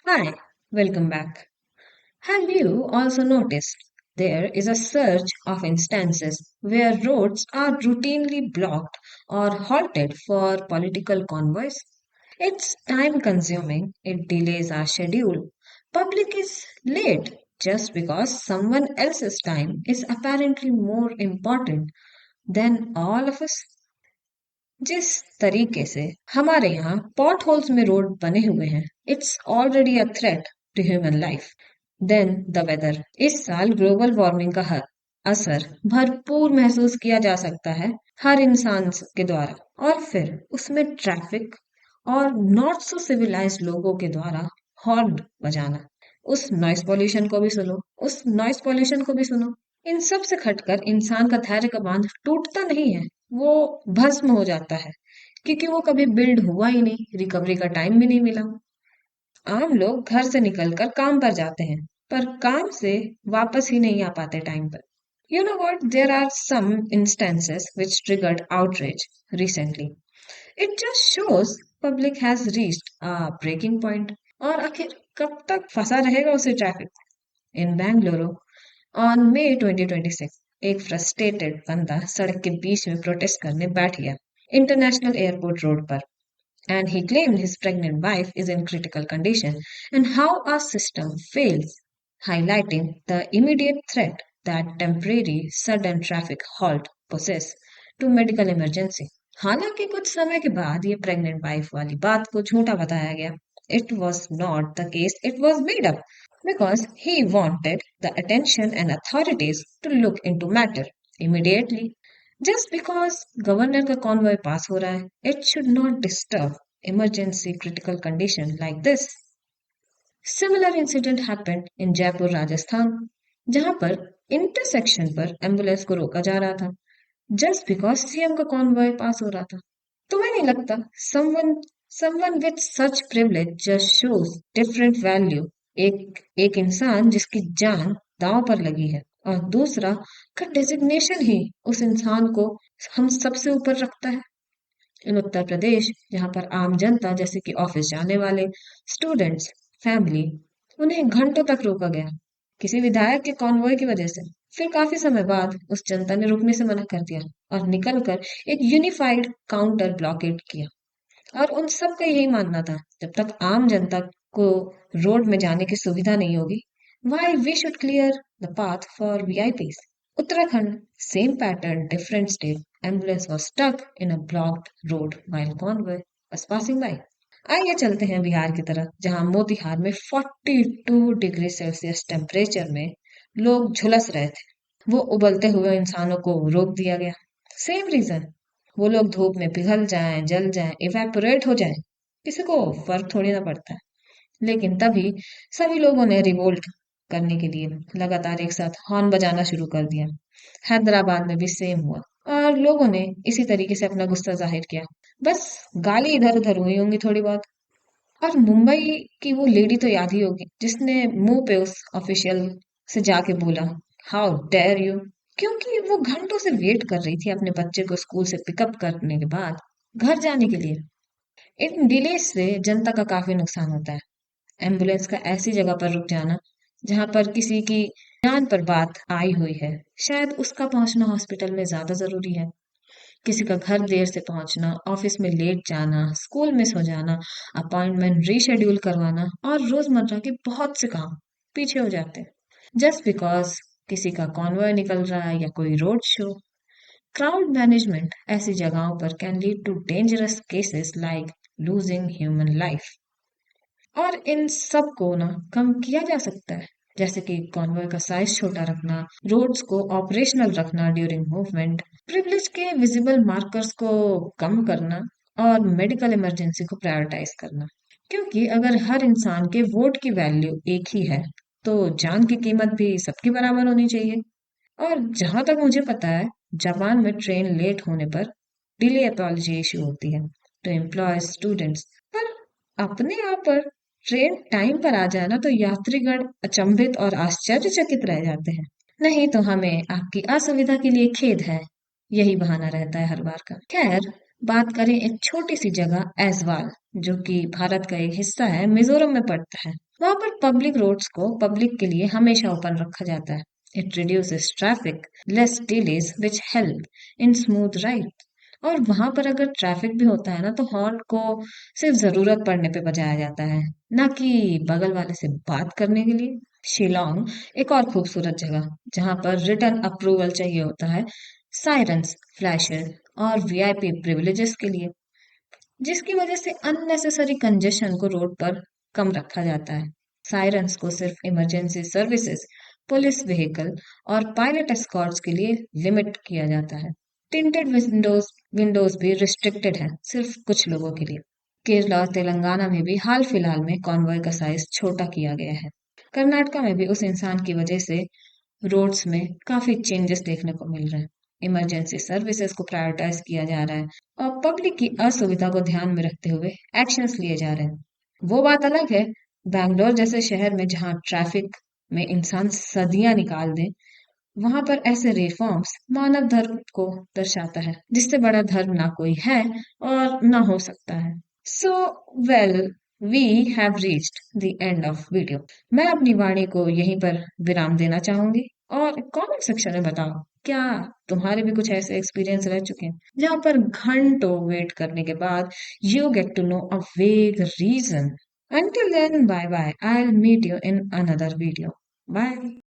Hi, welcome back. Have you also noticed there is a surge of instances where roads are routinely blocked or halted for political convoys? It's time consuming, it delays our schedule. Public is late just because someone else's time is apparently more important than all of us. जिस तरीके से हमारे यहाँ pot holes में road बने हुए हैं, it's already a threat to human life. Then the weather. इस साल ग्लोबल वार्मिंग का असर भरपूर महसूस किया जा सकता है हर इंसान के द्वारा, और फिर उसमें ट्रैफिक और नॉट सो सिविलाइज्ड लोगों के द्वारा हॉर्न बजाना। उस नॉइस पॉल्यूशन को भी सुनो। इन सब से खटकर इंसान का धैर्य का बांध टूटता नहीं है, वो भस्म हो जाता है, क्योंकि वो कभी बिल्ड हुआ ही नहीं, रिकवरी का टाइम भी नहीं मिला। आम लोग घर से निकलकर काम पर जाते हैं, पर काम से वापस ही नहीं आ पाते टाइम पर। You know what? There are some instances which triggered outrage recently. It just shows public has reached a breaking point. और आखिर कब तक फंसा रहेगा उसे traffic? In Bangalore, on May 2026, एक फ्रस्ट्रेटेड बंदा सड़क के बीच में प्रोटेस्ट करने बैठ गया, इंटरनेशनल एयरपोर्ट रोड पर, and he claimed his pregnant wife is in critical condition and how our system fails, highlighting the immediate threat that temporary sudden traffic halt poses to medical emergency. हालांकि कुछ समय के बाद ये pregnant wife वाली बात को झूठा बताया गया। It was not the case, it was made up because he wanted the attention and authorities to look into matter immediately. Just because governor का कॉन्वॉय पास हो रहा है, it should not disturb emergency critical condition like this. Similar incident happened in Jaipur, Rajasthan, जहां पर intersection पर ambulance को रोका जा रहा था, जस्ट बिकॉज सीएम का कॉन्वॉय पास हो रहा था। तुम्हें नहीं लगता someone with such privilege just shows different value? एक इंसान जिसकी जान दांव पर लगी है, और दूसरा का डेजिग्नेशन ही उस इंसान को हम सबसे ऊपर रखता है। इन उत्तर प्रदेश, जहां पर आम जनता जैसे कि ऑफिस जाने वाले, स्टूडेंट्स, फैमिली, उन्हें घंटों तक रोका गया किसी विधायक के कॉन्वॉय की वजह से। फिर काफी समय बाद उस जनता ने रुकने से मना कर दिया और निकलकर एक यूनिफाइड काउंटर ब्लॉकेट किया। और उन सब का यही मानना था, जब तक आम जनता को रोड में जाने की सुविधा नहीं होगी, why we should clear the path for VIPs. Uttarakhand, same pattern, different state. Ambulance was stuck in a blocked road while convoy was passing by. आइए चलते हैं बिहार की तरफ, जहां मोतिहार में 42 डिग्री सेल्सियस टेम्परेचर में लोग झुलस रहे थे। वो उबलते हुए इंसानों को रोक दिया गया। सेम रीजन, वो लोग धूप में पिघल जाएं, जल जाएं, इवेपोरेट हो जाएं, किसी को फर्क थोड़ी ना पड़ता है। लेकिन तभी सभी लोगों ने रिवोल्ट करने के लिए लगातार एक साथ हॉर्न बजाना शुरू कर दिया। हैदराबाद में भी सेम हुआ, और लोगों ने इसी तरीके से अपना गुस्सा जाहिर किया। बस गाली इधर उधर हुई होंगी थोड़ी बहुत। और मुंबई की वो लेडी तो याद ही होगी, जिसने मुंह पे उस ऑफिशियल से जाके बोला, हाउ डेयर यू, क्योंकि वो घंटों से वेट कर रही थी अपने बच्चे को स्कूल से पिकअप करने के बाद घर जाने के लिए। इन डिले से जनता का काफी नुकसान होता है। एम्बुलेंस का ऐसी जगह पर रुक जाना जहां पर किसी की जान पर बात आई हुई है, शायद उसका पहुंचना हॉस्पिटल में ज्यादा जरूरी है। किसी का घर देर से पहुंचना, ऑफिस में लेट जाना, स्कूल मिस हो जाना, अपॉइंटमेंट रीशेड्यूल करवाना, और रोजमर्रा के बहुत से काम पीछे हो जाते हैं जस्ट बिकॉज किसी का कॉन्वॉय निकल रहा है या कोई रोड शो। क्राउड मैनेजमेंट ऐसी जगहों पर can lead to dangerous cases like losing human life. और इन सब को ना कम किया जा सकता है, जैसे कि कॉन्वॉय का साइज छोटा रखना, रोड्स को ऑपरेशनल रखना ड्यूरिंग मूवमेंट, प्रिविलेज के विजिबल मार्कर्स को कम करना, और मेडिकल इमरजेंसी को प्रायोरिटाइज करना। क्योंकि अगर हर इंसान के वोट की वैल्यू एक ही है, तो जान की कीमत भी सबकी बराबर होनी चाहिए। और जहां तक मुझे पता है, जापान में ट्रेन लेट होने पर डिले अपॉलजी इशू होती है टू एम्प्लॉय स्टूडेंट्स। पर अपने आप पर ट्रेन टाइम पर आ जाए ना, तो यात्रीगण अचंभित और आश्चर्यचकित रह जाते हैं। नहीं तो हमें आपकी असुविधा के लिए खेद है, यही बहाना रहता है हर बार का। खैर, बात करें एक छोटी सी जगह ऐजवाल, जो कि भारत का एक हिस्सा है, मिजोरम में पड़ता है। वहां पर पब्लिक रोड्स को पब्लिक के लिए हमेशा ओपन रखा जाता है। It reduces traffic, less delays which help in smooth ride. और वहां पर अगर ट्रैफिक भी होता है ना, तो हॉर्न को सिर्फ जरूरत पड़ने पे बजाया जाता है, ना कि बगल वाले से बात करने के लिए। शिलोंग एक और खूबसूरत जगह, जहां पर रिटर्न अप्रूवल चाहिए होता है, साइरन्स, फ्लैशर और वीआईपी प्रिविलेजेस के लिए, जिसकी वजह से अननेसेसरी कंजेशन को रोड पर कम रखा जाता है। साइरन्स को सिर्फ इमरजेंसी सर्विसेज, पुलिस व्हीकल और पायलट एस्कॉर्ट्स के लिए लिमिट किया जाता है। टिंटेड विंडोज विंडोज भी रिस्ट्रिक्टेड हैं, सिर्फ कुछ लोगों के लिए। केरला और तेलंगाना में भी हाल फिलहाल में कॉन्वॉय का साइज छोटा किया गया है। कर्नाटका में भी उस इंसान की वजह से रोड्स में काफी चेंजेस देखने को मिल रहे हैं। इमरजेंसी सर्विसेज को प्रायोरिटाइज किया जा रहा है और पब्लिक की असुविधा को ध्यान में रखते हुए एक्शंस लिए जा रहे हैं। वो बात अलग है, बैंगलोर जैसे शहर में जहाँ ट्रैफिक में इंसान सदियां निकाल दे, वहां पर ऐसे रिफॉर्म्स मानव धर्म को दर्शाता है, जिससे बड़ा धर्म ना कोई है और ना हो सकता है। So well, we have reached the end of video. मैं अपनी वाणी को यहीं पर विराम देना चाहूंगी, और कमेंट सेक्शन में बताओ, क्या तुम्हारे भी कुछ ऐसे एक्सपीरियंस रह चुके हैं जहां पर घंटों वेट करने के बाद यू गेट टू नो अ वेग reason? Until then, bye bye. I'll meet you in another video. Bye.